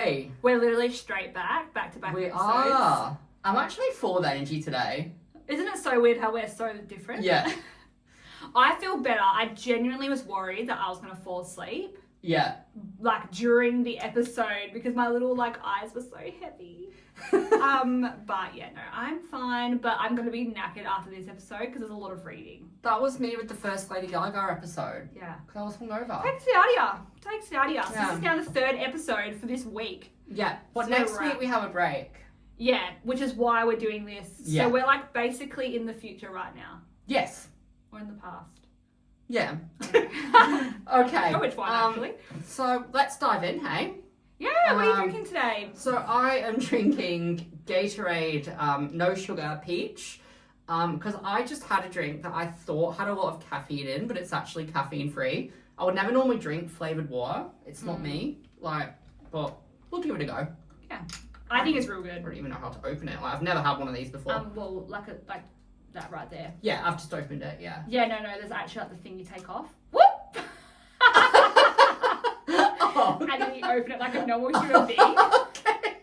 Hey, We're literally straight back to back we episodes. are. I'm actually full of energy today. Isn't it so weird how we're so different? Yeah. I feel better. I genuinely was worried that I was going to fall asleep, Yeah. like, during the episode because my little, like, eyes were so heavy. But yeah, no, I'm fine, but I'm going to be knackered after this episode because there's a lot of reading. That was me with the first Lady Gaga episode. Yeah. Because I was hungover. Takes it out of ya. Takes it out of ya. So Yeah. this is now the third episode for this week. Yeah. But So next we're week at- we have a break. Yeah, which is why we're doing this. Yeah. So we're, like, basically in the future right now. Yes. Or in the past. Yeah. I Okay. know which one, actually. So let's dive in, hey? Yeah, what are you drinking today? So I am drinking Gatorade no sugar peach because I just had a drink that I thought had a lot of caffeine in, but it's actually caffeine free. I would never normally drink flavored water. It's not me. But we'll give it a go. Yeah. I think it's real I good. don't even know how to open it. I've never had one of these before. Well, like that right there. Yeah, I've just opened it, yeah. Yeah, no, there's actually like the thing you take off. Whoop! Oh. And then you open it like a normal human being. Okay.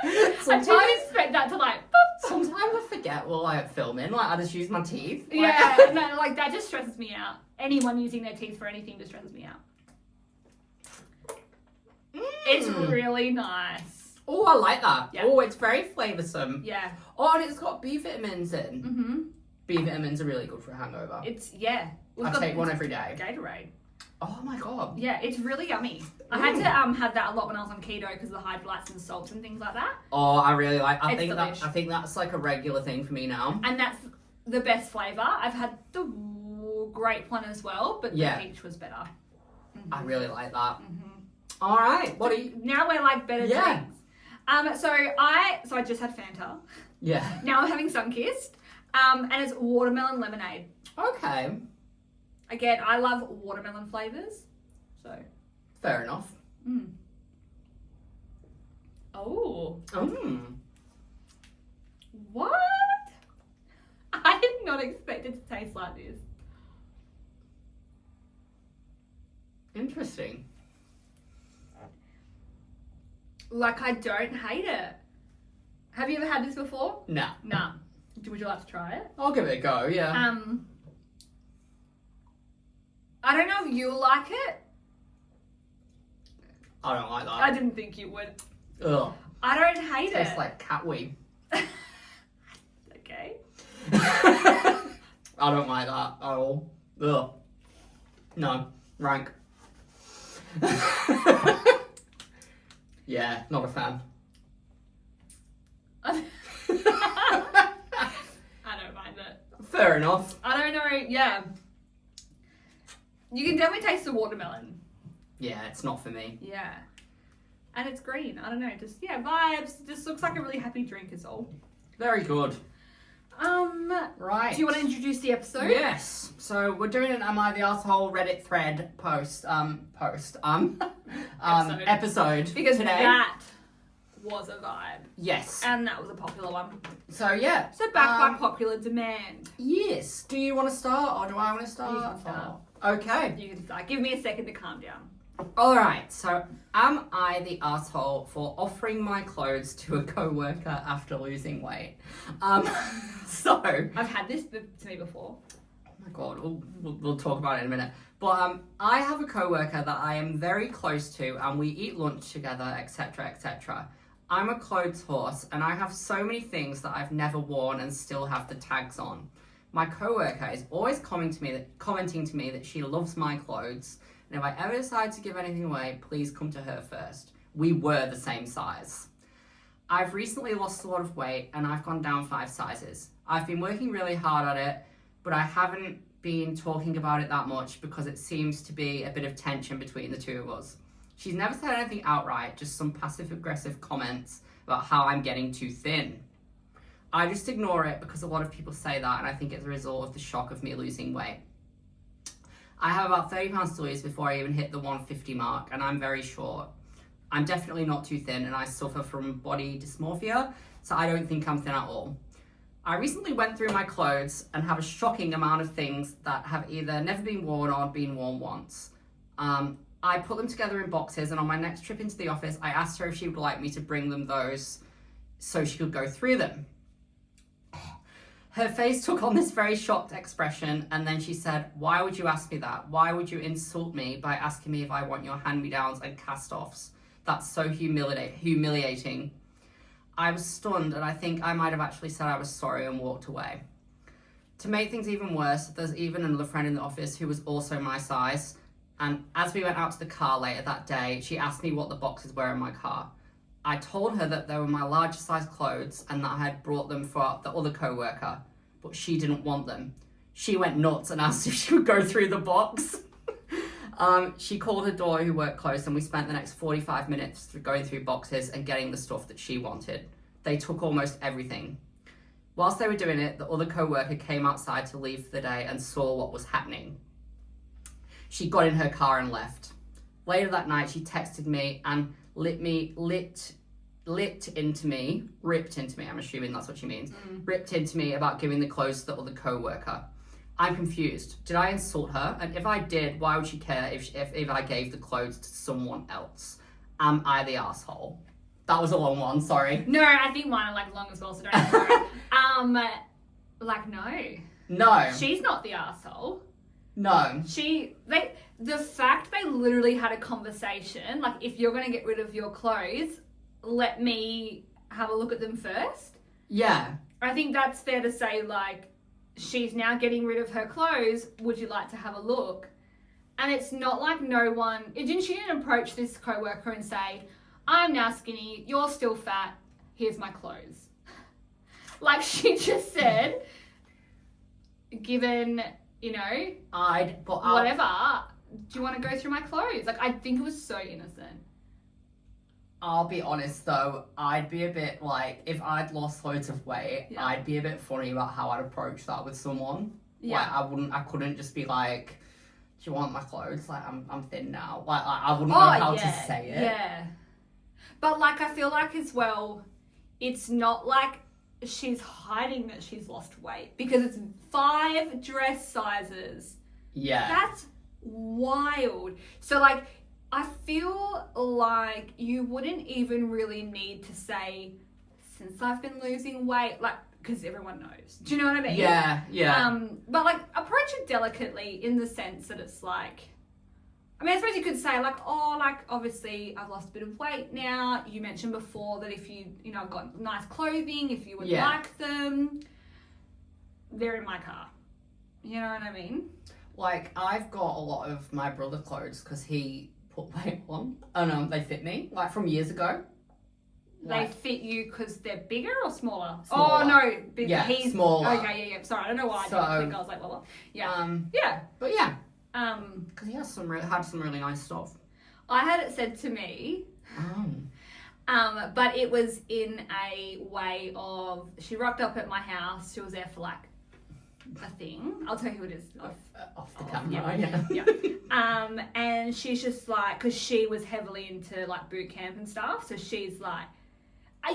I didn't expect that to like. Boop. Sometimes I forget while I'm filming, I just use my teeth. Yeah, no, like that just stresses me out. Anyone using their teeth for anything just stresses me out. It's really nice. Oh, I like that. Yeah. Oh, it's very flavoursome. Yeah. Oh, and it's got B vitamins in. Mm-hmm. B vitamins are really good for a hangover. It's, yeah. I take one every day. Gatorade. Oh my god. Yeah, it's really yummy. I had to have that a lot when I was on keto because of the hydrolytes and the salts and things like that. Oh, I really like. I It's think delish. that's like a regular thing for me now. And that's the best flavour. I've had the grape one as well, but Yeah. the peach was better. Mm-hmm. I really like that. Mm-hmm. All right. What are you? Now we're like better Yeah. drinks. So I just had Fanta. Yeah. Now I'm having Sunkissed. And it's watermelon lemonade. Okay. Again, I love watermelon flavours. So. Fair enough. Mm. Oh. What? I did not expect it to taste like this. Interesting. Like, I don't hate it. Have you ever had this before? Nah. Nah. Would you like to try it? I'll give it a go. Yeah. I don't know if you'll like it. I don't like that. I didn't think you would. Ugh. I don't hate Tastes it. like cat wee. Okay. I don't like that at all. Ugh. No. Rank. Yeah, not a fan. I don't mind it. Fair enough. I don't know, yeah. You can definitely taste the watermelon. Yeah, it's not for me. Yeah. And it's green. I don't know, just, yeah, vibes. Just looks like a really happy drink is all. Very good. Right. Do you want to introduce the episode? Yes. So we're doing an Am I the Asshole Reddit thread episode Because today. that was a vibe. Yes. And that was a popular one. So yeah. So back by popular demand. Yes. Do you want to start or do I want to start? You can start. Okay. You can start. Give me a second to calm down. All right. So am I the asshole for offering my clothes to a coworker after losing weight? So I've had this to me before. oh my god, we'll talk about it in a minute. But I have a coworker that I am very close to, and we eat lunch together, etc., etc. I'm a clothes horse, and I have so many things that I've never worn and still have the tags on. My coworker is always commenting to me that she loves my clothes, and if I ever decide to give anything away, please come to her first. We were the same size. I've recently lost a lot of weight, and I've gone down 5 sizes. I've been working really hard at it, but I haven't been talking about it that much because it seems to be a bit of tension between the two of us. She's never said anything outright, just some passive-aggressive comments about how I'm getting too thin. I just ignore it because a lot of people say that, and I think it's a result of the shock of me losing weight. I have about 30 pounds to lose before I even hit the 150 mark, and I'm very short. I'm definitely not too thin, and I suffer from body dysmorphia, so I don't think I'm thin at all. I recently went through my clothes and have a shocking amount of things that have either never been worn or been worn once. I put them together in boxes, and on my next trip into the office, I asked her if she would like me to bring them those so she could go through them. Her face took on this very shocked expression, and then she said, "Why would you ask me that? Why would you insult me by asking me if I want your hand-me-downs and cast-offs? That's so humiliating." I was stunned, and I think I might have actually said I was sorry and walked away. To make things even worse, there's even another friend in the office who was also my size, and as we went out to the car later that day, she asked me what the boxes were in my car. I told her that they were my larger size clothes and that I had brought them for the other co-worker, but she didn't want them. She went nuts and asked if she would go through the box. She called her daughter who worked close, and we spent the next 45 minutes going through boxes and getting the stuff that she wanted. They took almost everything. Whilst they were doing it, the other co-worker came outside to leave for the day and saw what was happening. She got in her car and left. Later that night, she texted me and ripped into me, I'm assuming that's what she means, ripped into me about giving the clothes to the other co-worker. I'm confused. Did I insult her? And if I did, why would she care if I gave the clothes to someone else? Am I the asshole? That was a long one, sorry. No, I think mine are like long as well, so don't worry. No. No. She's not the asshole. No. The fact they literally had a conversation, like, if you're going to get rid of your clothes, let me have a look at them first. Yeah. I think that's fair to say, like, she's now getting rid of her clothes. Would you like to have a look? And it's not like she didn't approach this co-worker and say, "I'm now skinny, you're still fat, here's my clothes." Like, she just said, given, whatever, do you want to go through my clothes? Like, I think it was so innocent. I'll be honest though, I'd be a bit like, if I'd lost loads of weight, I'd be a bit funny about how I'd approach that with someone. Yeah. Like, I couldn't just be like, "Do you want my clothes? Like, I'm thin now." Like, I wouldn't know how to say it. Yeah. But, like, I feel like as well, it's not like she's hiding that she's lost weight, because it's 5 dress sizes. Yeah. That's wild. So, like, I feel like you wouldn't even really need to say, "Since I've been losing weight," like, because everyone knows. Do you know what I mean? Yeah. But, like, approach it delicately in the sense that it's like, I suppose you could say, like, "Oh, like, obviously I've lost a bit of weight now. You mentioned before that if you got nice clothing, if you would like them, they're in my car." You know what I mean? Like, I've got a lot of my brother's clothes because he put weight on, and they fit me, like, from years ago. They fit you because they're bigger or smaller? Smaller. Oh, no. He's smaller. Okay, yeah. Sorry, I don't know why I didn't think. I was like, well, yeah. Yeah. But yeah. Because he had some really nice stuff. I had it said to me, but it was in a way of, she rocked up at my house, she was there for like a thing. I'll tell you who it is. Off the camera, yeah. And she's just like, because she was heavily into like boot camp and stuff, so she's like,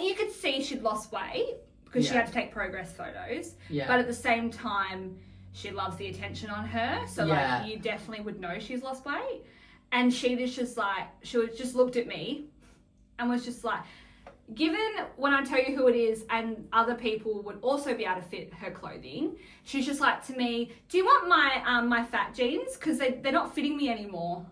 you could see she'd lost weight because she had to take progress photos. Yeah. But at the same time, she loves the attention on her. So like, you definitely would know she's lost weight. And she just looked at me and was just like, given when I tell you who it is and other people would also be able to fit her clothing, she's just like to me, "Do you want my fat jeans? Because they're not fitting me anymore.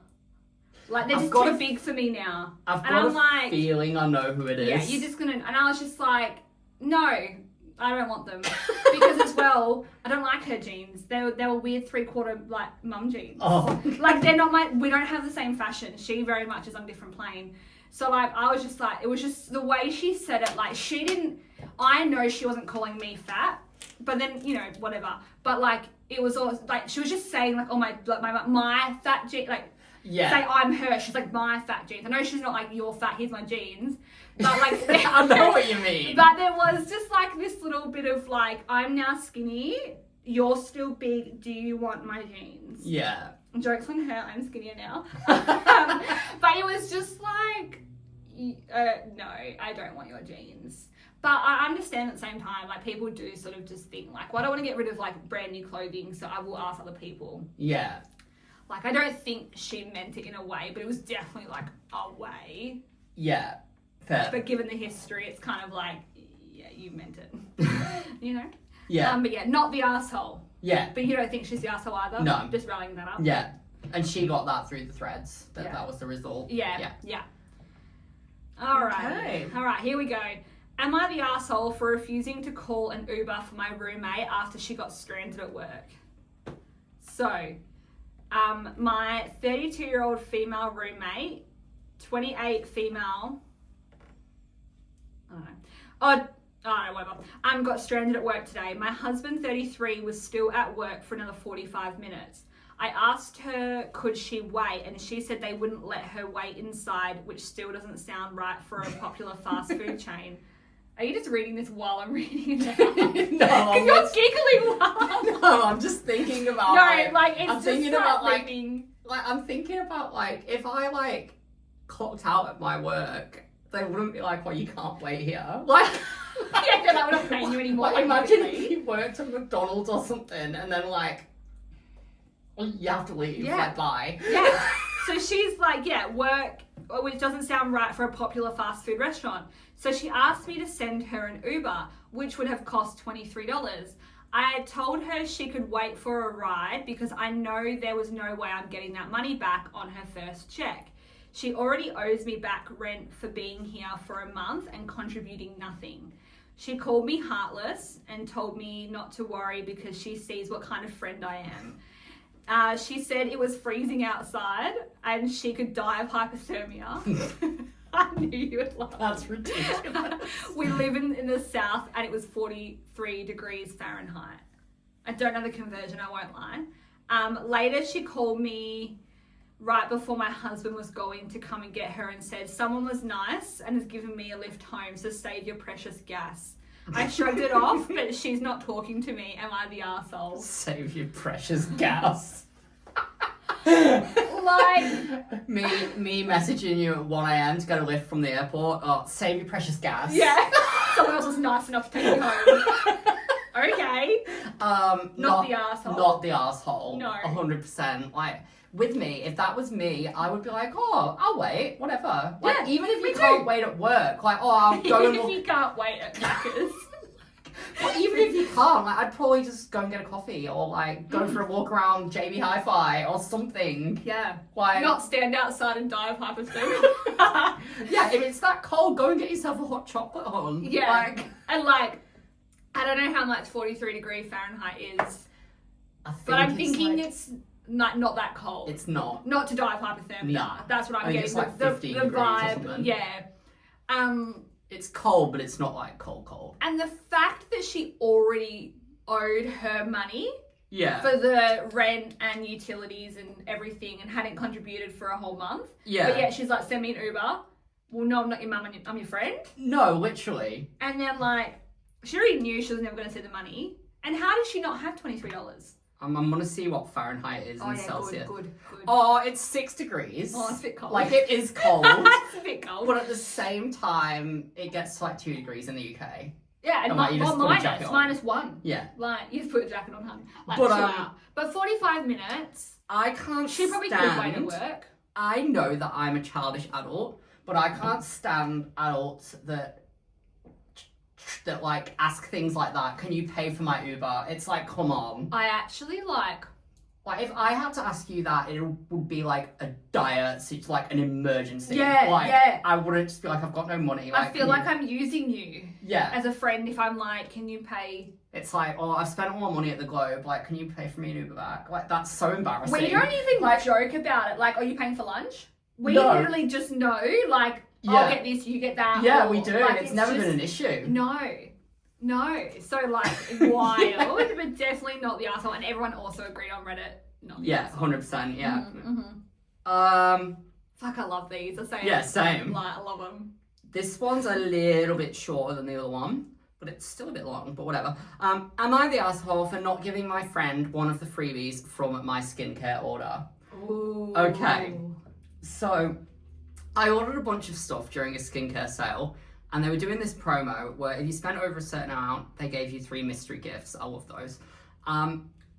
Like, they're just too big for me now." I've got a feeling I know who it is. Yeah, you're just gonna, and I was just like, "No, I don't want them." Because as well, I don't like her jeans. They were weird 3/4 like mum jeans. Oh. Like, they're not we don't have the same fashion. She very much is on a different plane. So like, I was just like, it was just the way she said it. Like, I know she wasn't calling me fat, but then, whatever. But like, it was all like, she was just saying like, "Oh my fat jeans," like, say I'm her. She's like, "My fat jeans." I know she's not like, "You're fat, here's my jeans." But like, I know what you mean. But there was just like this little bit of like, "I'm now skinny, you're still big, do you want my jeans?" Yeah. Joke's on her, I'm skinnier now. But it was just like, no, I don't want your jeans. But I understand at the same time, like, people do sort of just think like, "Well, I don't want to get rid of like brand new clothing, so I will ask other people." Yeah. Like, I don't think she meant it in a way, but it was definitely like a way. Yeah, fair. But given the history, it's kind of like, yeah, you meant it. You know? Yeah. But yeah, not the asshole. Yeah. But you don't think she's the asshole either? No. Just rallying that up. Yeah. And she got that through the threads. Yeah. That was the result. Yeah. All right. Okay. All right, here we go. Am I the asshole for refusing to call an Uber for my roommate after she got stranded at work? So, my 32-year-old female roommate, 28 female, I don't know. Oh, whatever. Got stranded at work today. My husband, 33, was still at work for another 45 minutes. I asked her, could she wait? And she said they wouldn't let her wait inside, which still doesn't sound right for a popular fast food chain. Are you just reading this while I'm reading it now? No, Because you're giggling while. No, I'm just thinking about. No, like it's I'm just thinking about reading. I'm thinking about if I clocked out at my work, they wouldn't be like, "Well, you can't wait here." Like, Yeah, they're like, we're not paying you anymore. Like, imagine if you worked at McDonald's or something, and then you have to leave. Yeah. Like, bye. Yeah. So she's like, work, which doesn't sound right for a popular fast food restaurant. So she asked me to send her an Uber, which would have cost $23. I had told her she could wait for a ride because I know there was no way I'm getting that money back on her first check. She already owes me back rent for being here for a month and contributing nothing. She called me heartless and told me not to worry because she sees what kind of friend I am. She said it was freezing outside and she could die of hypothermia. I knew you would love That's ridiculous. We live in the south and it was 43 degrees Fahrenheit. I don't know the conversion, I won't lie. Later she called me right before my husband was going to come and get her and said, someone was nice and has given me a lift home, so save your precious gas. I shrugged it off, but she's not talking to me. Am I the arsehole? Save your precious gas. Like... Me messaging you at 1 a.m. to get a lift from the airport. Oh, save your precious gas. Yeah. Someone else was nice enough to take you home. Okay. Not the arsehole. Not the arsehole. No. 100%. Like, with me, if that was me, I would be like, oh, I'll wait, whatever. Like, Yeah, even if me you too. can't wait at work, like, oh, I'll go and If you can't wait at Macca's. Well, even if you can't, like, I'd probably just go and get a coffee or go for a walk around JB Hi-Fi or something. Yeah. Like, Not stand outside and die of hypothermia. yeah, if it's that cold, go and get yourself a hot chocolate on. Yeah. And I don't know how much 43 degree Fahrenheit is, but I'm thinking it's not that cold. It's not. Not to die of hypothermia. Nah. That's what I'm I think getting. it's the 15 degrees or vibe. something. Yeah. It's cold, but it's not cold. And the fact that she already owed her money Yeah. for the rent and utilities and everything and hadn't contributed for a whole month. Yeah. But yet she's like, send me an Uber. Well, no, I'm not your mum, I'm your friend. No, literally. And then she already knew she was never going to see the money. And how did she not have $23? I'm gonna see what Fahrenheit is in Celsius. Good. Oh, it's 6 degrees. Oh, it's a bit cold. Like, it is cold. It's a bit cold. But at the same time, it gets to 2 degrees in the UK. Yeah, and you just put a jacket on. -1. Yeah. You just put a jacket on, hun. But, chill out. But 45 minutes, I can't she probably could wait at work. I know that I'm a childish adult, but I can't stand adults that ask things like that. Can you pay for my Uber? It's like, come on. I actually if I had to ask you that, it would be a dire, an emergency. Yeah, yeah. I wouldn't just be like, I've got no money. I feel like I'm using you Yeah. as a friend if I'm like, can you pay? It's like, oh, I've spent all my money at the Globe. Can you pay for me an Uber back? That's so embarrassing. We don't even joke about it. Are you paying for lunch? We No. literally just know, I'll get this, you get that. Yeah, or, we do. It's never been an issue. No. So, wild, but definitely not the arsehole. And everyone also agreed on Reddit, not the arsehole. 100%, yeah. Fuck, I love these. I say Yeah, same. I love them. This one's a little bit shorter than the other one, but it's still a bit long, but whatever. Am I the asshole for not giving my friend one of the freebies from my skincare order? Ooh. Okay. So, I ordered a bunch of stuff during a skincare sale, and they were doing this promo where if you spent over a certain amount, they gave you 3 mystery gifts. I love those.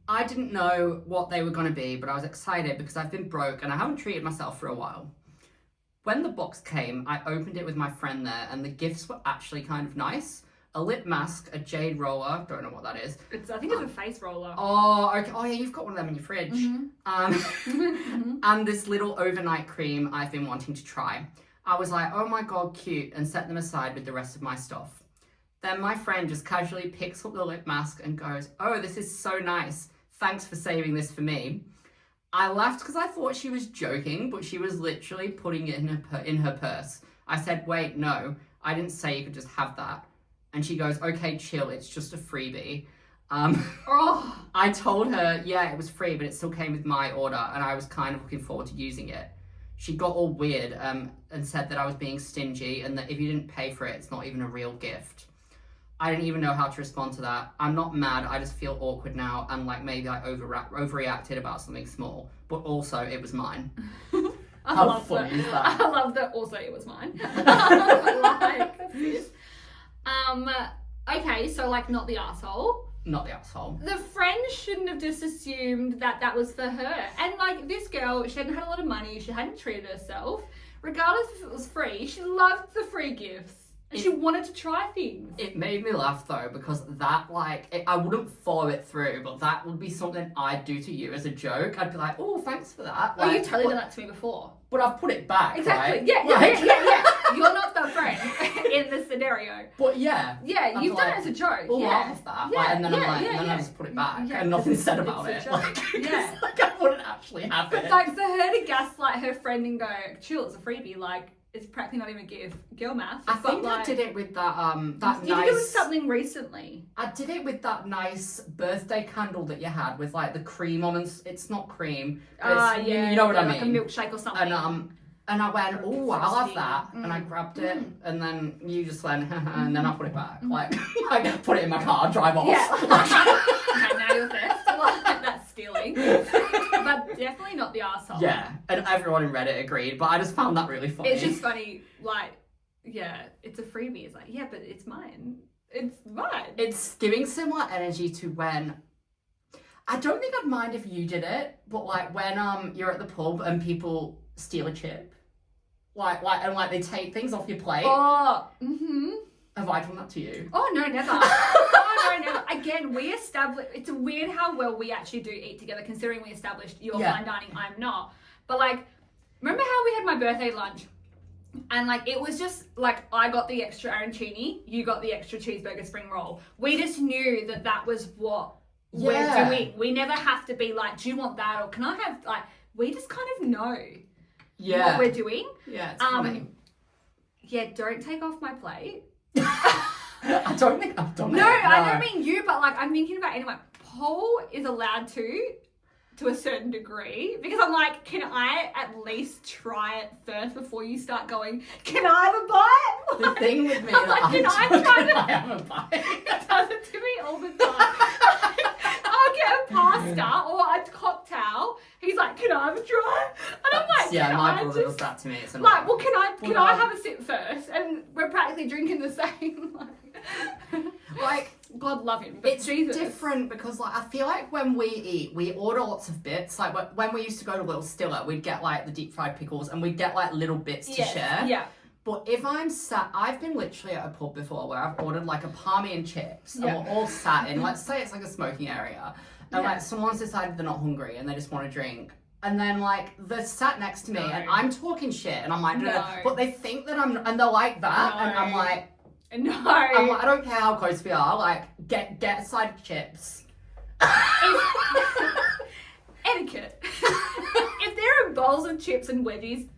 I didn't know what they were going to be, but I was excited because I've been broke and I haven't treated myself for a while. When the box came, I opened it with my friend there, and the gifts were actually kind of nice. A lip mask, a jade roller, don't know what that is. I think it's a face roller. Oh, okay. Oh, yeah, you've got one of them in your fridge. And this little overnight cream I've been wanting to try. I was like, oh my God, cute, and set them aside with the rest of my stuff. Then my friend just casually picks up the lip mask and goes, oh, this is so nice. Thanks for saving this for me. I laughed because I thought she was joking, but she was literally putting it in her purse. I said, wait, no, I didn't say you could just have that. And she goes, okay, chill, it's just a freebie. I told her, yeah, it was free, but it still came with my order, and I was kind of looking forward to using it. She got all weird and said that I was being stingy and that if you didn't pay for it, it's not even a real gift. I didn't even know how to respond to that. I'm not mad, I just feel awkward now, and like maybe I overreacted about something small, but also it was mine. How funny is that? I love that also it was mine. Like this. Okay, so like not the asshole. Not the asshole. The friend shouldn't have just assumed that that was for her. And like this girl, she hadn't had a lot of money, she hadn't treated herself. Regardless if it was free, she loved the free gifts. And she wanted to try things. It made me laugh though, because that I wouldn't follow it through, but that would be something I'd do to you as a joke. I'd be like, oh, thanks for that. Like, you totally done that to me before. But I've put it back, exactly. Right? Yeah. You're not the friend in this scenario. But yeah. Yeah, you've done it as a joke. We'll laugh at that. Yeah, and then I just put it back and nothing said about it. Yeah. Like I wouldn't actually have it. But like for her to gaslight her friend and go, chill, it's a freebie, like it's practically not even a gift. Girl math. I think I did it with that you did it with something recently. I did it with that nice birthday candle that you had with like the cream on, and it's not cream. But you know what I mean. Like a milkshake or something. And I went, oh, I'll have that. And I grabbed it, and then you just went, and then I put it back. Like, I put it in my car, drive off. Yeah. Okay, now you're theft. That's stealing. But definitely not the arsehole. Yeah, and everyone in Reddit agreed, but I just found that really funny. It's just funny, like, yeah, it's a freebie. It's like, yeah, but it's mine. It's mine. It's giving similar energy to when... I don't think I'd mind if you did it, but like when you're at the pub and people steal a chip, like they take things off your plate. Oh, Have I done that to you? Oh no, never. Oh no, never. Again, we established. It's weird how well we actually do eat together, considering we established you're fine dining, I'm not. But like, remember how we had my birthday lunch, and like it was just like I got the extra arancini, you got the extra cheeseburger spring roll. We just knew that was what we're doing. We never have to be like, do you want that, or can I have like? We just kind of know. What we're doing. Yeah, it's funny. Yeah, don't take off my plate. I don't think I've done it. No, I don't mean you, but like I'm thinking about anyway. Paul is allowed to a certain degree, because I'm like, can I at least try it first before you start going, can I have a bite? The thing with me that I have a bite. He does it to me all the time. I'll get a pasta or a cocktail. He's like, can I have a try? And I'm like, yeah, my brother does that to me. It's like, well, can I have a sip first? And we're practically drinking the same. Like, God love him. But it's different because, like, I feel like when we eat, we order lots of bits. Like, when we used to go to Little Stiller, we'd get, like, the deep fried pickles and we'd get, like, little bits to share. Yeah. But if I'm sat, I've been literally at a pub before where I've ordered, like, a palmy and chips and we're all sat in, let's say it's, like, a smoking area. And, like, someone's decided they're not hungry and they just want to drink. And then, like, they're sat next to me and I'm talking shit and I'm like, no. But they think that and they're like that. And I'm like, no. I'm like, I don't care how close we are. Like, get a side of chips. Etiquette. If there are bowls of chips and wedgies,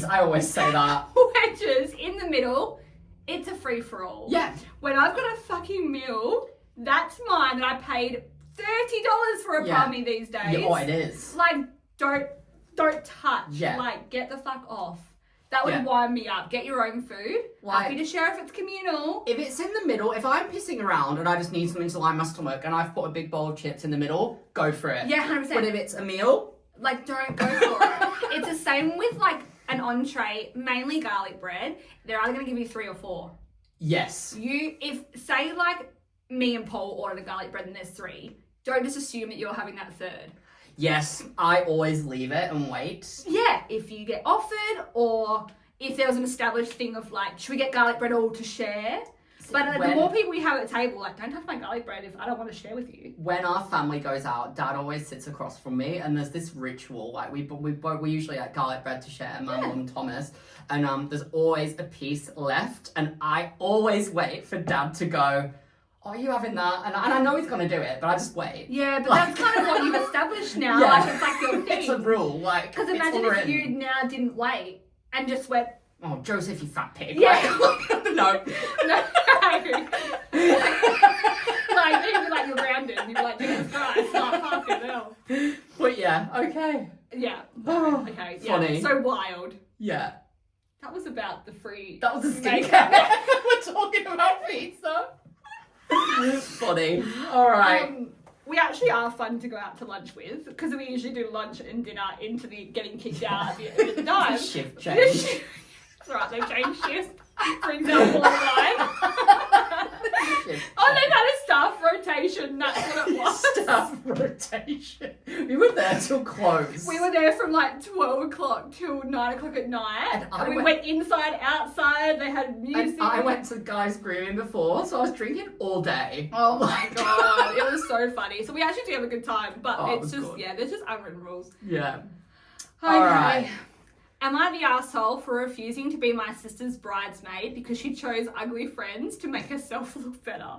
I always say that. Wedges in the middle, it's a free for all. Yeah. When I've got a fucking meal, that's mine that I paid $30 for a palmy these days. Yeah, oh, it is. Like, don't touch. Yeah. Like, get the fuck off. That would wind me up. Get your own food. Like, happy to share if it's communal. If it's in the middle, if I'm pissing around and I just need something to line my stomach and I've put a big bowl of chips in the middle, go for it. Yeah, 100%. But if it's a meal, like, don't go for it. It's the same with like an entree, mainly garlic bread. They're either going to give you 3 or 4. Yes. If say like me and Paul ordered a garlic bread and there's 3, don't just assume that you're having that third. Yes, I always leave it and wait. Yeah, if you get offered or if there was an established thing of like, should we get garlic bread all to share? But the more people we have at the table, like, don't touch my garlic bread if I don't want to share with you. When our family goes out, Dad always sits across from me, and there's this ritual. Like we usually like garlic bread to share, my mum and Thomas, and there's always a piece left, and I always wait for Dad to go, "Oh, are you having that?" And I know he's gonna do it, but I just wait. Yeah, but that's kind of what you've established now. Yeah. Like, it's like your thing. It's a rule. Like, because imagine if you now didn't wait and just went, "Oh, Joseph, you fat pig." Yeah. Like, no. Like, you'd be like, you're grounded. You'd be like, Jesus Christ, not fucking hell. But yeah, okay. Yeah. Oh, Okay. Yeah. funny. So wild. Yeah. That was about the free. That was a makeup. stinker. We're talking about pizza. Funny. All right. We actually are fun to go out to lunch with because we usually do lunch and dinner into the getting kicked out at the end of the time. Shift change. That's right, they changed shifts. For example, live. Oh, they've had a staff rotation. That's what it was. Staff rotation. We were there till close. We were there from like 12 o'clock till 9 o'clock at night. And we went inside, outside. They had music. And I went to Guys Grooming before, so I was drinking all day. Oh my god, it was so funny. So we actually do have a good time, but Oh, it it's was just, good. yeah, there's just unwritten rules. Yeah. Okay. All right. Am I the asshole for refusing to be my sister's bridesmaid because she chose ugly friends to make herself look better?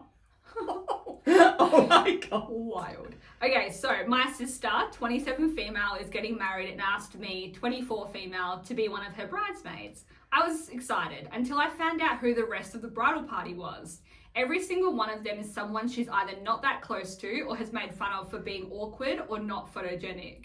Oh my god. Wild. Okay, so my sister, 27 female, is getting married and asked me, 24 female, to be one of her bridesmaids. I was excited until I found out who the rest of the bridal party was. Every single one of them is someone she's either not that close to or has made fun of for being awkward or not photogenic.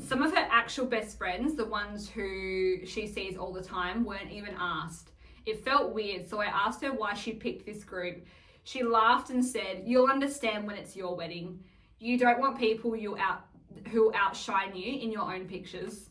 Some of her actual best friends, the ones who she sees all the time, weren't even asked. It felt weird, so I asked her why she picked this group. She laughed and said, "You'll understand when it's your wedding. You don't want people who outshine you in your own pictures."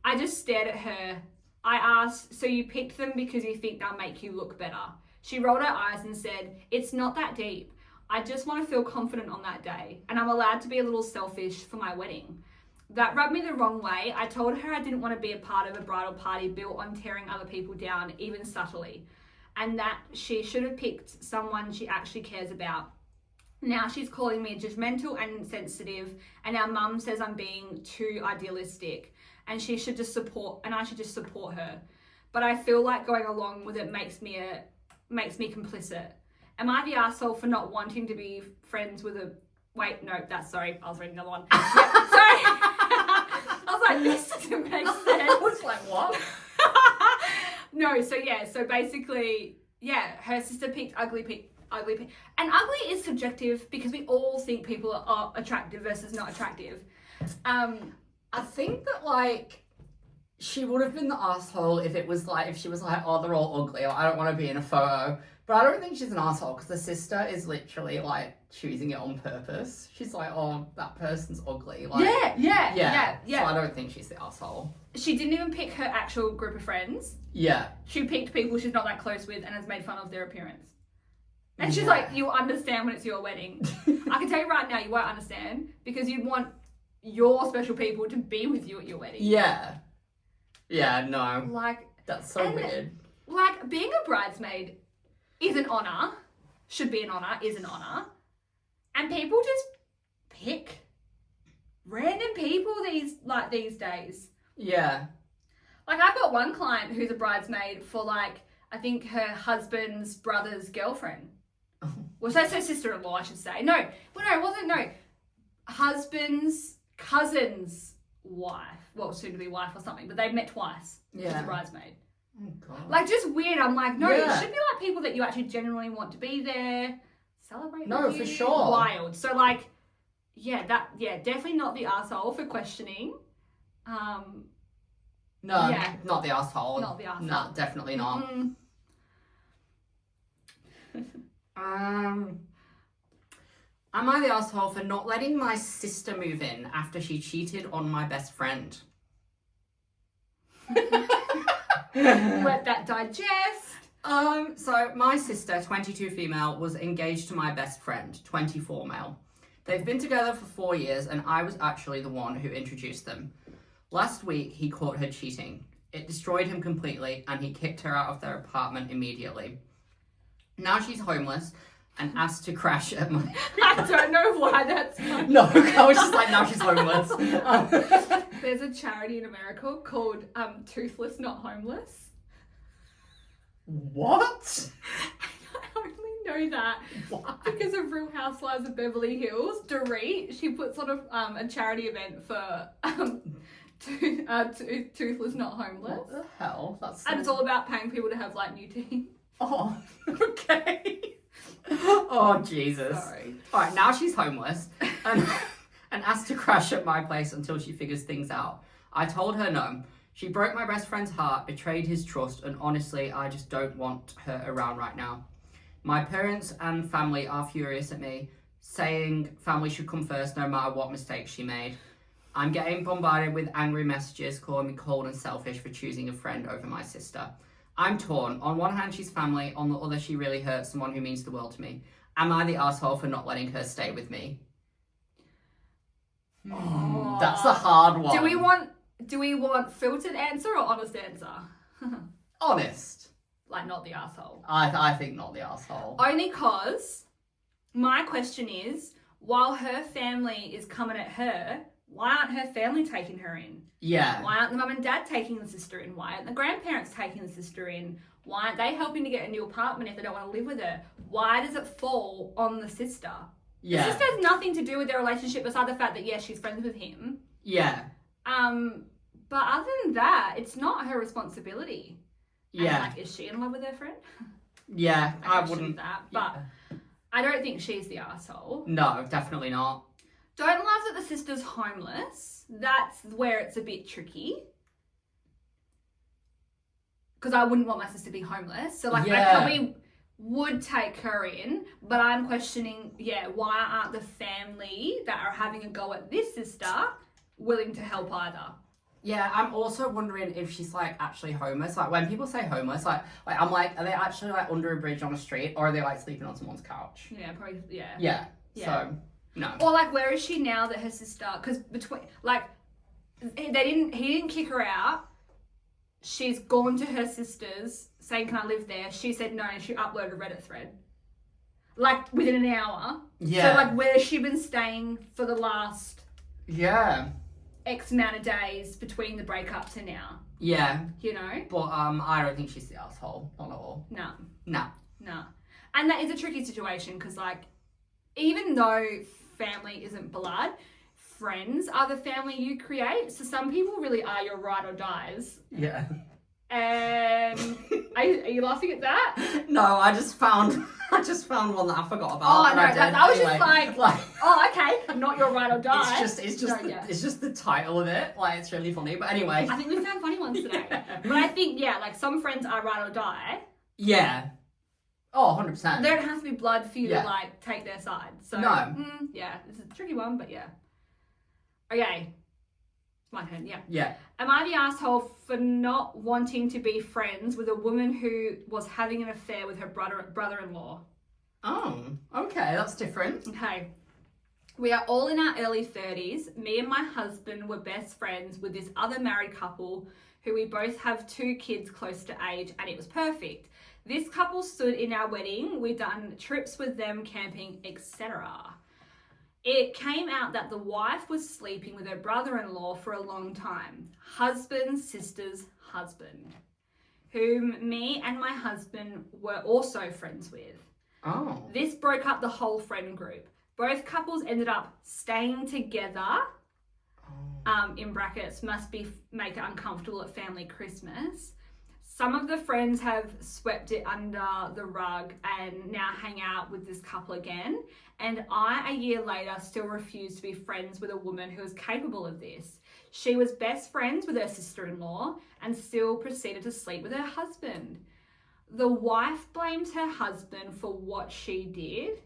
I just stared at her. I asked, "So you picked them because you think they'll make you look better?" She rolled her eyes and said, "It's not that deep. I just want to feel confident on that day, and I'm allowed to be a little selfish for my wedding." That rubbed me the wrong way. I told her I didn't want to be a part of a bridal party built on tearing other people down, even subtly, and that she should have picked someone she actually cares about. Now she's calling me judgmental and insensitive, and our mum says I'm being too idealistic, and I should just support her. But I feel like going along with it makes me complicit. Am I the asshole for not wanting to be friends with a... Wait, no, sorry, I was reading another one. Yeah, sorry. I was like, this doesn't make sense. I was like, what? No, so basically, yeah, her sister picked ugly people. And ugly is subjective because we all think people are attractive versus not attractive. I think that, like, she would have been the asshole if she was like, "Oh, they're all ugly," or "I don't want to be in a photo." But I don't think she's an asshole because the sister is literally like choosing it on purpose. She's like, "Oh, that person's ugly." Like, yeah. So I don't think she's the asshole. She didn't even pick her actual group of friends. Yeah. She picked people she's not that close with and has made fun of their appearance. And she's like, "You'll understand when it's your wedding." I can tell you right now, you won't understand because you'd want your special people to be with you at your wedding. Yeah. Yeah, no. Like, that's so weird. Like, being a bridesmaid is an honour, should be an honour, is an honour. And people just pick random people these days. Yeah. Like, I've got one client who's a bridesmaid for, like, I think her husband's brother's girlfriend. Well, so sister-in-law, I should say. No, husband's cousin's wife. Well, soon to be wife or something, but they've met twice. Yeah. She's a bridesmaid. Oh, God. Like, just weird. I'm like, no, Yeah. it should be like people that you actually genuinely want to be there, celebrate No, with you. for sure. Wild. So, like, definitely not the arsehole for questioning. No, yeah. not the asshole. Not the arsehole. No, definitely not. Am I the asshole for not letting my sister move in after she cheated on my best friend? Let that digest. So my sister, 22 female, was engaged to my best friend, 24 male. They've been together for 4 years, and I was actually the one who introduced them. Last week, he caught her cheating. It destroyed him completely, and he kicked her out of their apartment immediately. Now she's homeless and asked to crash at my... I don't know why that's funny. No, I was just like, now she's homeless. There's a charity in America called Toothless Not Homeless. What? I only know that because of Real Housewives of Beverly Hills. Dorit, she puts on a charity event for Toothless Not Homeless. What the hell? That's so... And it's all about paying people to have like new teeth. Oh, okay. Oh, Jesus. Sorry. All right, now she's homeless and asked to crash at my place until she figures things out. I told her no. She broke my best friend's heart, betrayed his trust, and honestly, I just don't want her around right now. My parents and family are furious at me, saying family should come first no matter what mistakes she made. I'm getting bombarded with angry messages calling me cold and selfish for choosing a friend over my sister. I'm torn. On one hand, she's family. On the other, she really hurts someone who means the world to me. Am I the asshole for not letting her stay with me? That's a hard one. Do we want filtered answer or honest answer? Honest. Like not the asshole. I think not the asshole. Only cause my question is, while her family is coming at her, why aren't her family taking her in? Yeah. Why aren't the mum and dad taking the sister in? Why aren't the grandparents taking the sister in? Why aren't they helping to get a new apartment if they don't want to live with her? Why does it fall on the sister? Yeah. The sister has nothing to do with their relationship besides the fact that, yes, she's friends with him. Yeah. But other than that, it's not her responsibility. Yeah. And, like, is she in love with her friend? Yeah, I wouldn't. That, but I don't think she's the asshole. No, definitely not. Don't love that the sister's homeless. That's where it's a bit tricky. Because I wouldn't want my sister to be homeless. So, like, I probably would take her in. But I'm questioning, why aren't the family that are having a go at this sister willing to help either? Yeah, I'm also wondering if she's, like, actually homeless. Like, when people say homeless, like I'm like, are they actually, like, under a bridge on a street? Or are they, like, sleeping on someone's couch? Yeah, probably, Yeah. So, no. Or, like, where is she now that her sister... Because between... Like, he didn't kick her out. She's gone to her sister's saying, can I live there? She said no, and she uploaded a Reddit thread. Like, within an hour. Yeah. So, like, where has she been staying for the last... Yeah. X amount of days between the breakup to now? Yeah. You know? But, I don't think she's the asshole. Not at all. No. No. No. And that is a tricky situation, because, like, even though family isn't blood, friends are the family you create. So some people really are your ride or dies. Yeah. And are you laughing at that? No, I just found one that I forgot about. Oh, no, I was anyway, just like, oh, okay, not your ride or die. It's just the title of it. Like, it's really funny. But anyway. I think we found funny ones today. Yeah. But I think, like, some friends are ride or die. Yeah. Oh, 100%. There don't have to be blood for you to, like, take their side. So, no. It's a tricky one, but yeah. Okay. It's my turn, yeah. Yeah. Am I the asshole for not wanting to be friends with a woman who was having an affair with her brother-in-law? Oh, okay, that's different. Okay. We are all in our early 30s. Me and my husband were best friends with this other married couple who we both have 2 kids close to age, and it was perfect. This couple stood in our wedding. We'd done trips with them, camping, etc. It came out that the wife was sleeping with her brother-in-law for a long time. Husband's sister's husband, whom me and my husband were also friends with. Oh. This broke up the whole friend group. Both couples ended up staying together. In brackets, must be make it uncomfortable at family Christmas. Some of the friends have swept it under the rug and now hang out with this couple again. And I, a year later, still refuse to be friends with a woman who is capable of this. She was best friends with her sister-in-law and still proceeded to sleep with her husband. The wife blames her husband for what she did.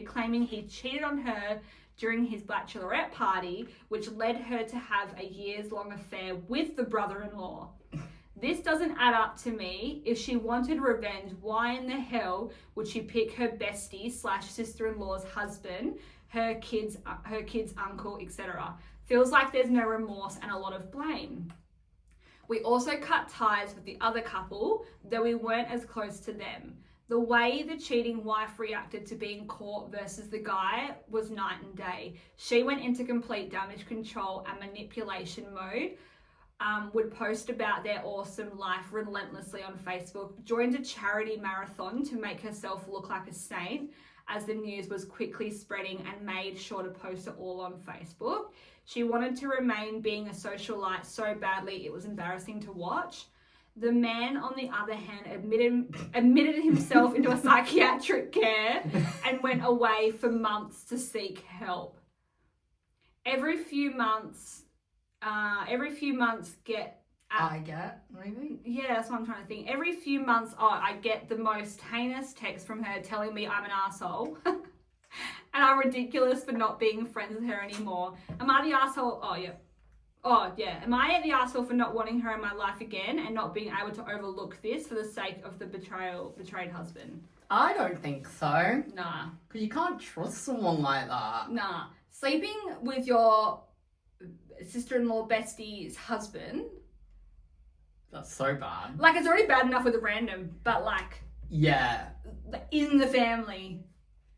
Claiming he cheated on her during his bachelorette party, which led her to have a years-long affair with the brother-in-law. This doesn't add up to me. If she wanted revenge, why in the hell would she pick her bestie / sister-in-law's husband, her kids' uncle, etc.? Feels like there's no remorse and a lot of blame. We also cut ties with the other couple, though we weren't as close to them. The way the cheating wife reacted to being caught versus the guy was night and day. She went into complete damage control and manipulation mode, would post about their awesome life relentlessly on Facebook, joined a charity marathon to make herself look like a saint as the news was quickly spreading, and made sure to post it all on Facebook. She wanted to remain being a socialite so badly it was embarrassing to watch. The man, on the other hand, admitted himself into a psychiatric care and went away for months to seek help. Every few months maybe? Yeah, that's what I'm trying to think. Every few months, I get the most heinous text from her telling me I'm an asshole. And I'm ridiculous for not being friends with her anymore. Am I the asshole? Am I the asshole for not wanting her in my life again and not being able to overlook this for the sake of the betrayed husband? I don't think so. Nah. Because you can't trust someone like that. Nah. Sleeping with your sister-in-law bestie's husband. That's so bad. Like, it's already bad enough with a random, but like... Yeah. In the family.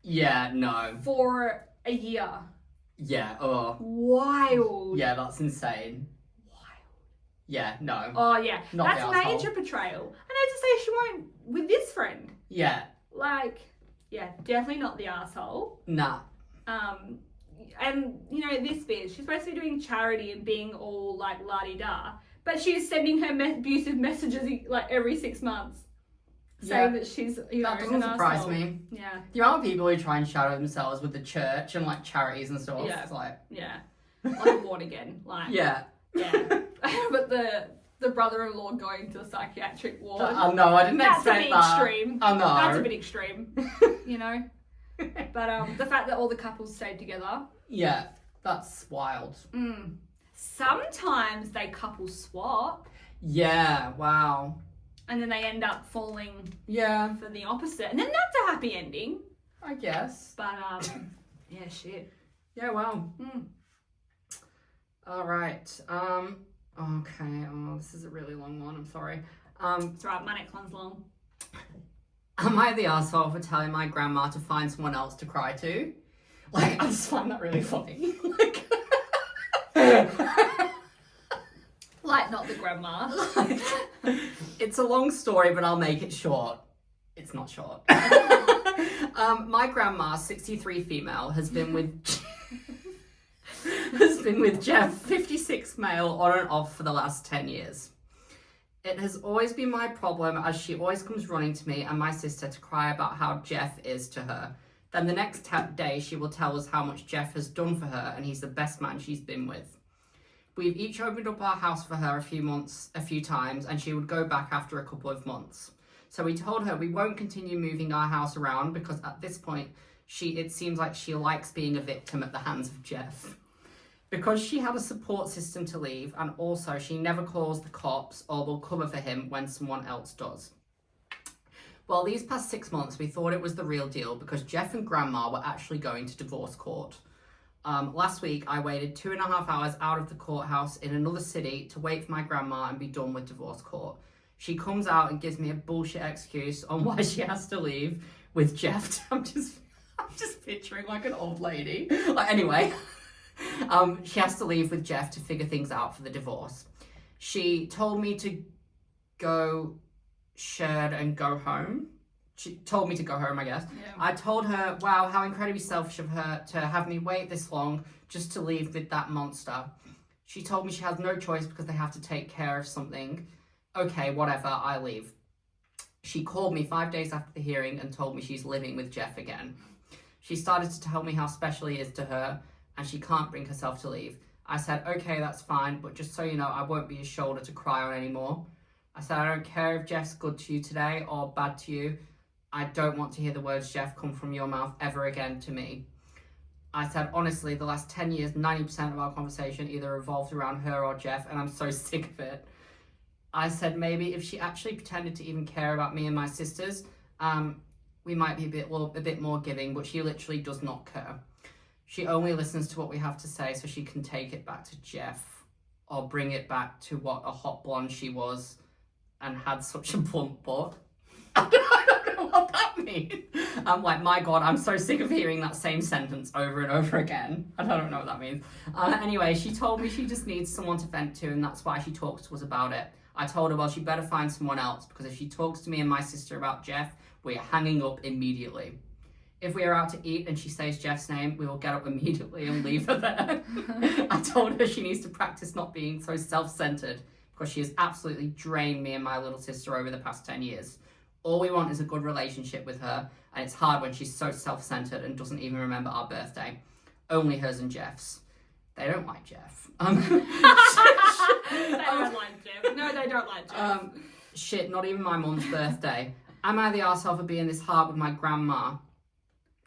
Yeah, no. For a year. Yeah, Wild. Yeah, that's insane. Wild. Yeah, no. Oh, yeah. Not That's the asshole. major betrayal. And I have to say she won't with this friend. Yeah. Like, yeah, definitely not the asshole. Nah. And, you know, this bitch, she's supposed to be doing charity and being all, like, la-di-da. But she's sending her abusive messages, like, every 6 months. Saying that she's, you know, that doesn't surprise me. Yeah. The amount of people who try and shadow themselves with the church and, like, charities and stuff. Yeah. It's like... Yeah. Like, born again. Like... Yeah. Yeah. But the brother-in-law going to a psychiatric ward. No, I didn't expect that. That's a bit extreme. I know. That's a bit extreme. You know? But the fact that all the couples stayed together. Yeah, that's wild. Sometimes they couple swap. Yeah, wow. And then they end up falling for the opposite. And then that's a happy ending. I guess. But, yeah, shit. Yeah, wow. All right. Okay. Oh, this is a really long one. I'm sorry. It's right. My next one's long. Am I the asshole for telling my grandma to find someone else to cry to? Like, I just find that really funny. Like, not the grandma. It's a long story, but I'll make it short. It's not short. My grandma, 63 female, has been with Jeff, 56 male, on and off for the last 10 years. It has always been my problem, as she always comes running to me and my sister to cry about how Jeff is to her. Then the next day she will tell us how much Jeff has done for her and he's the best man she's been with. We've each opened up our house for her a few times, and she would go back after a couple of months. So we told her we won't continue moving our house around because at this point it seems like she likes being a victim at the hands of Jeff. Because she had a support system to leave, and also she never calls the cops or will cover for him when someone else does. Well, these past 6 months, we thought it was the real deal because Jeff and Grandma were actually going to divorce court. Last week, I waited 2.5 hours out of the courthouse in another city to wait for my grandma and be done with divorce court. She comes out and gives me a bullshit excuse on why she has to leave with Jeff. I'm just picturing like an old lady. Anyway, she has to leave with Jeff to figure things out for the divorce. She told me to go shared and go home. She told me to go home, I guess. Yeah. I told her, wow, how incredibly selfish of her to have me wait this long just to leave with that monster. She told me she has no choice because they have to take care of something. Okay, whatever, I leave. She called me 5 days after the hearing and told me she's living with Jeff again. She started to tell me how special he is to her and she can't bring herself to leave. I said, okay, that's fine, but just so you know, I won't be his shoulder to cry on anymore. I said, I don't care if Jeff's good to you today or bad to you. I don't want to hear the words Jeff come from your mouth ever again to me. I said, honestly, the last 10 years, 90% of our conversation either revolved around her or Jeff, and I'm so sick of it. I said maybe if she actually pretended to even care about me and my sisters, we might be a bit more giving, but she literally does not care. She only listens to what we have to say so she can take it back to Jeff or bring it back to what a hot blonde she was and had such a blunt butt. I don't know what that means. I'm like, my God, I'm so sick of hearing that same sentence over and over again. I don't know what that means. Anyway, she told me she just needs someone to vent to, and that's why she talks to us about it. I told her, well, she better find someone else, because if she talks to me and my sister about Jeff, we're hanging up immediately. If we are out to eat and she says Jeff's name, we will get up immediately and leave her there. I told her she needs to practice not being so self-centered, because she has absolutely drained me and my little sister over the past 10 years. All we want is a good relationship with her, and it's hard when she's so self-centered and doesn't even remember our birthday. Only hers and Jeff's. They don't like Jeff. They don't like Jeff. No, they don't like Jeff. Shit, not even my mum's birthday. Am I the arsehole for being this hard with my grandma?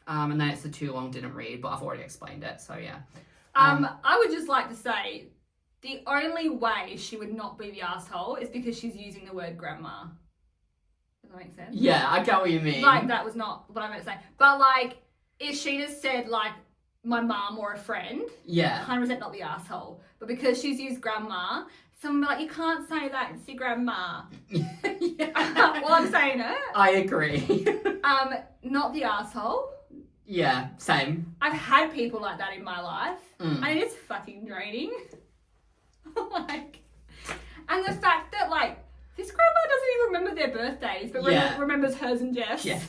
And then it's the too long didn't read, but I've already explained it, so yeah. I would just like to say, the only way she would not be the arsehole is because she's using the word grandma. Does that make sense? Yeah, I get what you mean. Like, that was not what I meant to say. But, like, if she just said, like, my mum or a friend, yeah, 100% not the arsehole. But because she's used grandma, someone will be like, you can't say that, it's your grandma. Yeah. Well, I'm saying it. I agree. Not the arsehole. Yeah, same. I've had people like that in my life, Mm. and it's fucking draining. Like, and the fact that, like, this grandma doesn't even remember their birthdays, but remembers hers and Jeff's. Yeah.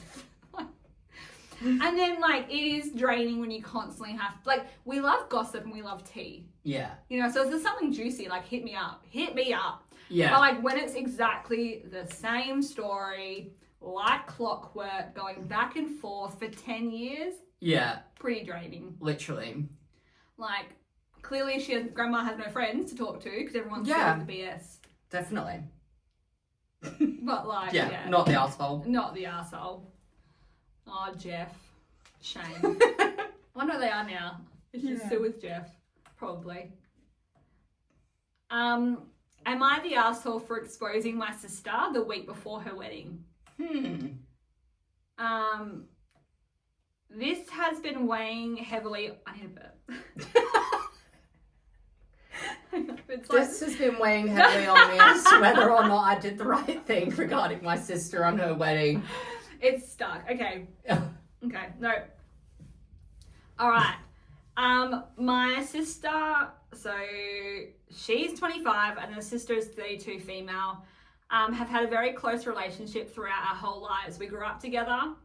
And then, like, it is draining when you constantly have, like, we love gossip and we love tea. Yeah. You know, so if there's something juicy, like, hit me up. Yeah. But, like, when it's exactly the same story, like clockwork, going back and forth for 10 years. Yeah. Pretty draining. Literally. Like, clearly grandma has no friends to talk to because everyone's sick of the BS. Definitely. But, like, yeah. Not the arsehole. Not the arsehole. Oh, Jeff. Shame. I wonder where they are now. Is she still with Jeff? Probably. Am I the arsehole for exposing my sister the week before her wedding? This has been weighing heavily. I need a burp. This has been weighing heavily on me as to whether or not I did the right thing regarding my sister on her wedding. It's stuck. Okay. Okay. No. All right. My sister, so she's 25 and her sister is 32, female, have had a very close relationship throughout our whole lives. We grew up together,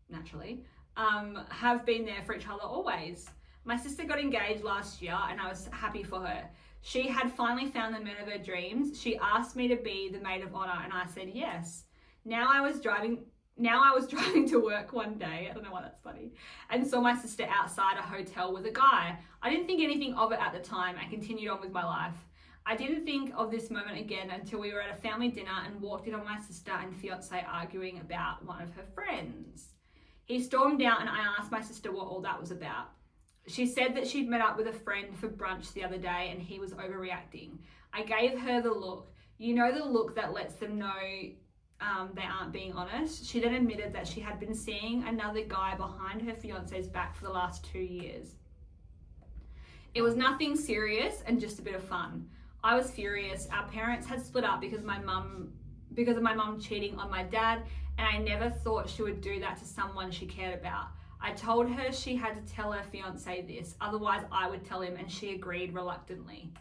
naturally, have been there for each other always. My sister got engaged last year and I was happy for her. She had finally found the man of her dreams. She asked me to be the maid of honor and I said yes. Now I was driving to work one day, I don't know why that's funny, and saw my sister outside a hotel with a guy. I didn't think anything of it at the time and continued on with my life. I didn't think of this moment again until we were at a family dinner and walked in on my sister and fiance arguing about one of her friends. He stormed out and I asked my sister what all that was about. She said that she'd met up with a friend for brunch the other day and he was overreacting. I gave her the look. You know, the look that lets them know they aren't being honest. She then admitted that she had been seeing another guy behind her fiance's back for the last 2 years. It was nothing serious and just a bit of fun. I was furious. Our parents had split up because of my mum cheating on my dad, and I never thought she would do that to someone she cared about. I told her she had to tell her fiance this, otherwise I would tell him, and she agreed reluctantly.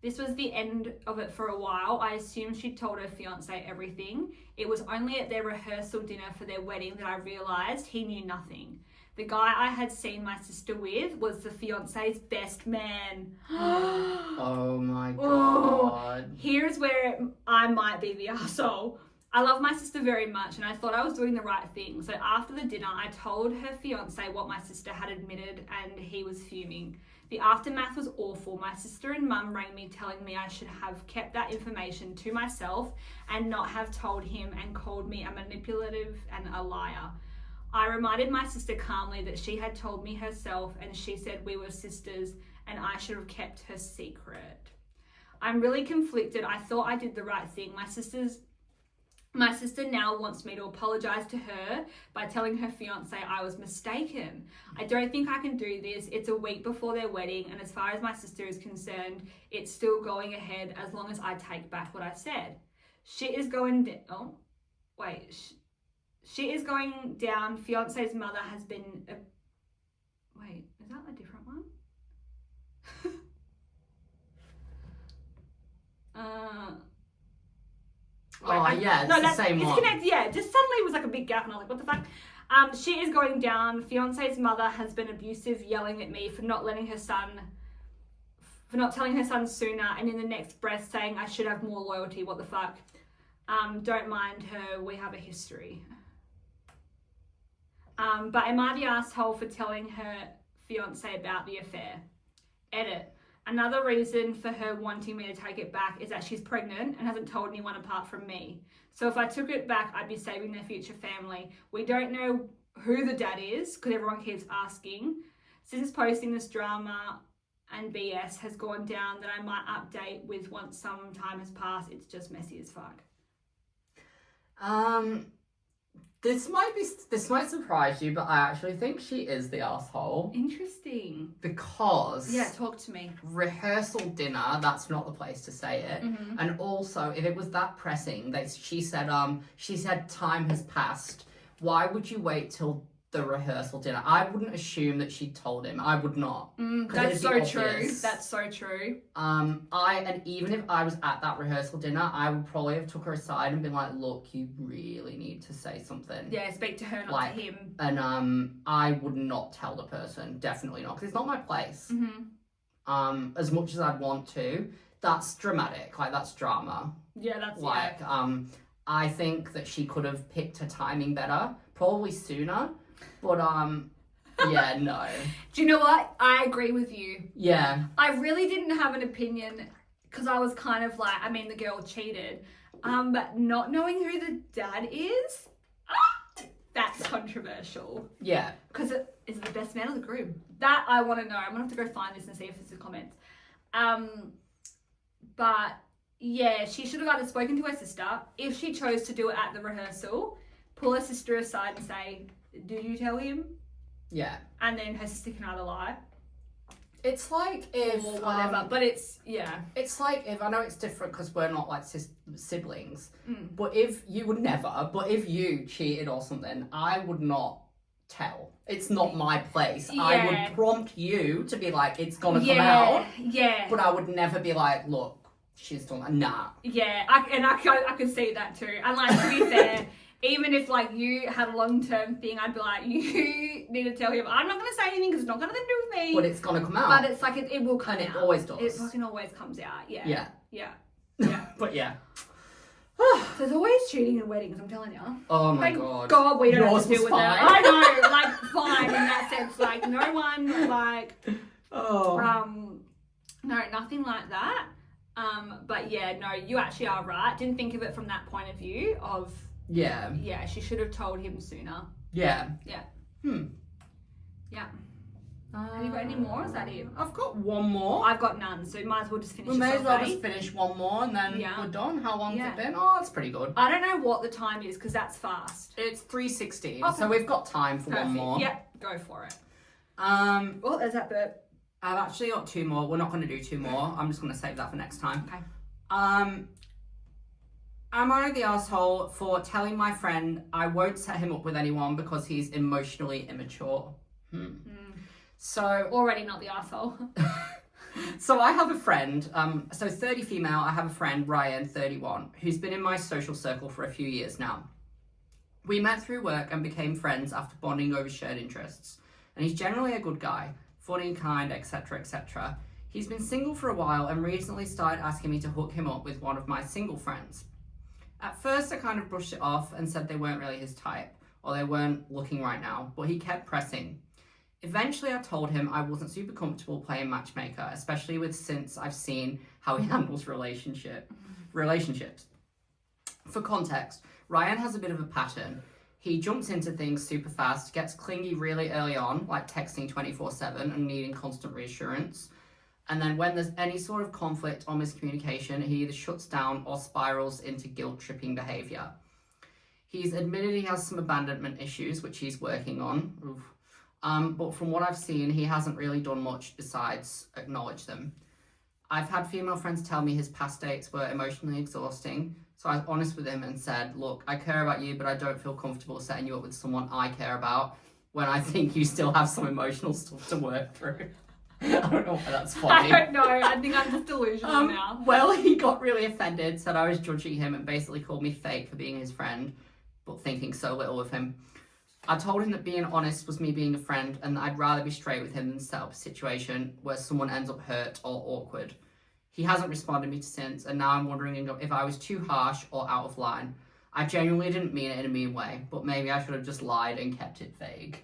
This was the end of it for a while. I assumed she'd told her fiance everything. It was only at their rehearsal dinner for their wedding that I realised he knew nothing. The guy I had seen my sister with was the fiance's best man. Oh my God. Here's where I might be the arsehole. I love my sister very much and I thought I was doing the right thing. So after the dinner, I told her fiance what my sister had admitted and he was fuming. The aftermath was awful. My sister and mum rang me telling me I should have kept that information to myself and not have told him, and called me a manipulative and a liar. I reminded my sister calmly that she had told me herself and she said we were sisters and I should have kept her secret. I'm really conflicted. I thought I did the right thing. My sister now wants me to apologize to her by telling her fiance I was mistaken. I don't think I can do this. It's a week before their wedding, and as far as my sister is concerned, it's still going ahead as long as I take back what I said. Shit is going down. Shit is going down. Fiance's mother has been. Wait, is that a different one? It's the same one. Connected, yeah, just suddenly it was like a big gap, and I was like, what the fuck? Shit is going down. Fiance's mother has been abusive, yelling at me for not telling her son sooner, and in the next breath saying I should have more loyalty. What the fuck? Don't mind her. We have a history. But am I the asshole for telling her fiance about the affair? Edit. Another reason for her wanting me to take it back is that she's pregnant and hasn't told anyone apart from me. So if I took it back, I'd be saving their future family. We don't know who the dad is because everyone keeps asking. Since posting this drama and BS has gone down that I might update with once some time has passed. It's just messy as fuck. This might surprise you, but I actually think she is the asshole. Interesting. Because... Yeah, talk to me. Rehearsal dinner, that's not the place to say it. Mm-hmm. And also, if it was that pressing, she said time has passed. Why would you wait till the rehearsal dinner? I wouldn't assume that she told him. I would not. That's so true. That's so true. And even if I was at that rehearsal dinner, I would probably have took her aside and been like, look, you really need to say something. Yeah, speak to her, not to him. And I would not tell the person, definitely not, because it's not my place. Mm-hmm. As much as I'd want to, that's dramatic. Like, that's drama. Yeah, that's I think that she could have picked her timing better, probably sooner. But, yeah, no. Do you know what? I agree with you. Yeah. I really didn't have an opinion because I was kind of like, I mean, the girl cheated. But not knowing who the dad is, that's controversial. Yeah. Because it is the best man of the groom. That I want to know. I'm going to have to go find this and see if there's a comment. But, yeah, she should have either spoken to her sister. If she chose to do it at the rehearsal, pull her sister aside and say, did you tell him? Yeah. And then her sister can either lie. It's like if... Or whatever, but it's, yeah. It's like if, I know it's different because we're not like siblings, but if you cheated or something, I would not tell. It's not my place. Yeah. I would prompt you to be like, it's gonna come out. Yeah. But I would never be like, look, she's done that. Nah. Yeah, I could see that too. And like, to be fair, even if like you had a long-term thing, I'd be like, you need to tell him. I'm not going to say anything because it's not going to do with me. But it's going to come out. But it's like, it will come out. And it always does. It fucking always comes out. Yeah. Yeah. Yeah. Yeah. But yeah. There's always cheating in weddings, I'm telling you. Oh my Thank God. God we don't Yours have to deal with fine. that. I know, like, fine in that sense. Like, no one, like, no, nothing like that. But yeah, no, you actually are right. Didn't think of it from that point of view of... Yeah. Yeah, she should have told him sooner. Yeah. Yeah. Yeah. Have you got any more, or is that it? I've got one more. I've got none, so might as well just finish We may this as well off, just finish one more and then we're done. How long's it been? Oh, that's pretty good. I don't know what the time is, because that's fast. It's 3:16, okay. so we've got time for one more. Yep, go for it. Oh, there's that burp. I've actually got two more. We're not going to do two more. I'm just going to save that for next time. Okay. Am I the asshole for telling my friend I won't set him up with anyone because he's emotionally immature? So already not the asshole. So I have a friend, so 30 female, I have a friend, Ryan, 31, who's been in my social circle for a few years now. We met through work and became friends after bonding over shared interests. And he's generally a good guy, funny, kind, etc., etc. He's been single for a while and recently started asking me to hook him up with one of my single friends. At first, I kind of brushed it off and said they weren't really his type, or they weren't looking right now, but he kept pressing. Eventually, I told him I wasn't super comfortable playing matchmaker, especially since I've seen how he handles relationships. For context, Ryan has a bit of a pattern. He jumps into things super fast, gets clingy really early on, like texting 24/7 and needing constant reassurance. And then when there's any sort of conflict or miscommunication, he either shuts down or spirals into guilt-tripping behaviour. He's admitted he has some abandonment issues, which he's working on. Oof. But from what I've seen, he hasn't really done much besides acknowledge them. I've had female friends tell me his past dates were emotionally exhausting, so I was honest with him and said, look, I care about you, but I don't feel comfortable setting you up with someone I care about when I think you still have some emotional stuff to work through. I don't know why that's funny. I don't know. I think I'm just delusional now. Well, he got really offended, said I was judging him, and basically called me fake for being his friend, but thinking so little of him. I told him that being honest was me being a friend, and that I'd rather be straight with him than set up a situation where someone ends up hurt or awkward. He hasn't responded to me since, and now I'm wondering if I was too harsh or out of line. I genuinely didn't mean it in a mean way, but maybe I should have just lied and kept it vague.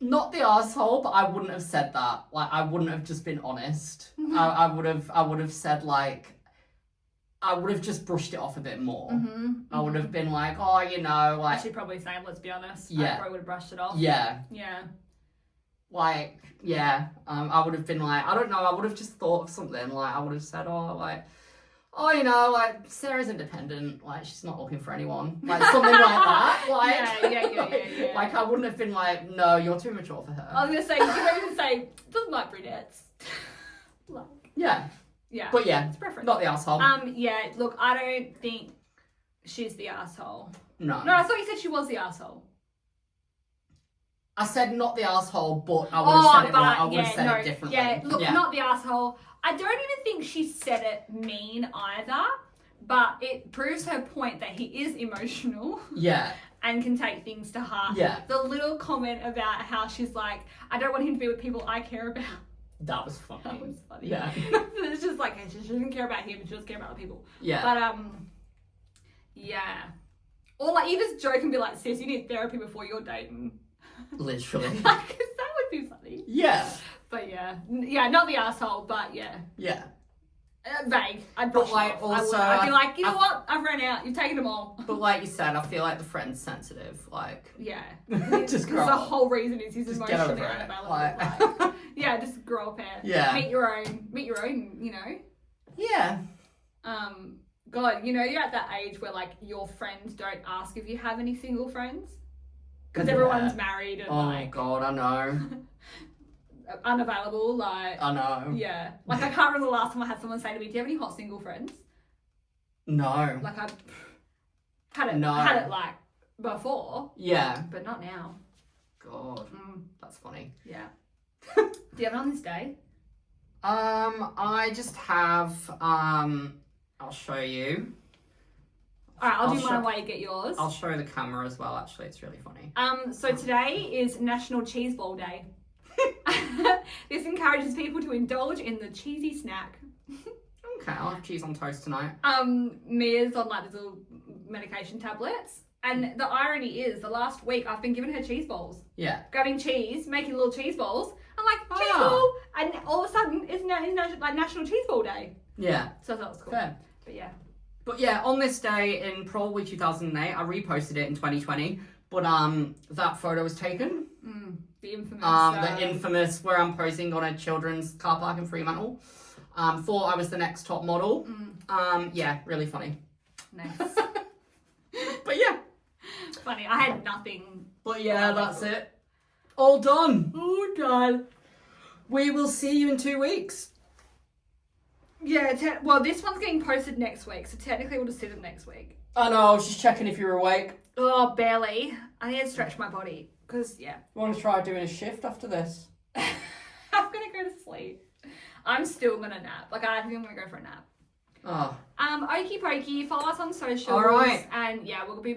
Not the arsehole, but I wouldn't have said that. Like, I wouldn't have just been honest. I would have said, like, I would have just brushed it off a bit more. I would have been like, oh, you know, like... I should probably say, let's be honest. Yeah. I probably would have brushed it off. Yeah. Yeah. Like, yeah. I would have been like, I don't know, I would have just thought of something. Like, I would have said, oh, you know, like, Sarah's independent. Like, she's not looking for anyone. Like, something like that. Like, yeah. Like, I wouldn't have been like, no, you're too mature for her. I was going to say, you don't even say, doesn't like brunettes. Like... Yeah. Yeah. But yeah, it's preference. Not the arsehole. Yeah, look, I don't think she's the arsehole. No. No, I thought you said she was the arsehole. I said not the arsehole, but I would have said it right. I would have said it differently. Yeah, look, not the arsehole. I don't even think she said it mean either, but it proves her point that he is emotional. Yeah. And can take things to heart. Yeah. The little comment about how she's like, I don't want him to be with people I care about. That was funny. That was funny. Yeah. It's just like, she doesn't care about him, she doesn't care about the people. Yeah. But, yeah. Or like, you just joke and be like, sis, you need therapy before you're dating. Literally. Because that would be funny. Yeah. But yeah. Yeah, not the arsehole, but yeah. Yeah. Vague. I'd brush like, it off. also, I'd be like, you know what? I've run out. You've taken them all. But like you said, I feel like the friend's sensitive. Like, yeah. Just grow the up. whole reason is he's Just emotionally get over it. unavailable. Like... yeah, just grow up here. Yeah. Meet your own, you know? Yeah. God, you know, you're at that age where like your friends don't ask if you have any single friends. Because everyone's married and Oh God, I know. unavailable, like... I know. Yeah. Like, I can't remember the last time I had someone say to me, do you have any hot single friends? No. Like, I had it, like, before. Yeah. But not now. God. That's funny. Yeah. Do you have it on this day? I just have, I'll show you. Alright, I'll do mine while you get yours. I'll show the camera as well, actually. It's really funny. So today is National Cheese Ball Day. This encourages people to indulge in the cheesy snack. Okay, I'll have cheese on toast tonight. Mia's on like these little medication tablets. And the irony is, the last week I've been giving her cheese balls. Yeah. Grabbing cheese, making little cheese balls. I'm like, cheese ball! And all of a sudden, it's like National Cheese Ball Day. Yeah. So I thought it was cool. Fair. But yeah, on this day in probably 2008, I reposted it in 2020, but that photo was taken. The infamous. The infamous where I'm posing on a children's car park in Fremantle. Thought I was the next top model. Yeah, really funny. Nice. But yeah. Funny. I had nothing. But yeah, that's it. All done. Oh, God. We will see you in 2 weeks. Yeah, well, this one's getting posted next week, so technically we'll just see them next week. I know, I was just checking if you were awake. Oh, barely. I need to stretch my body, because, yeah. You want to try doing a shift after this? I'm going to go to sleep. I'm still going to nap. Like, I think I'm going to go for a nap. Oh. Okie pokey, follow us on socials. All right. And, yeah, we'll be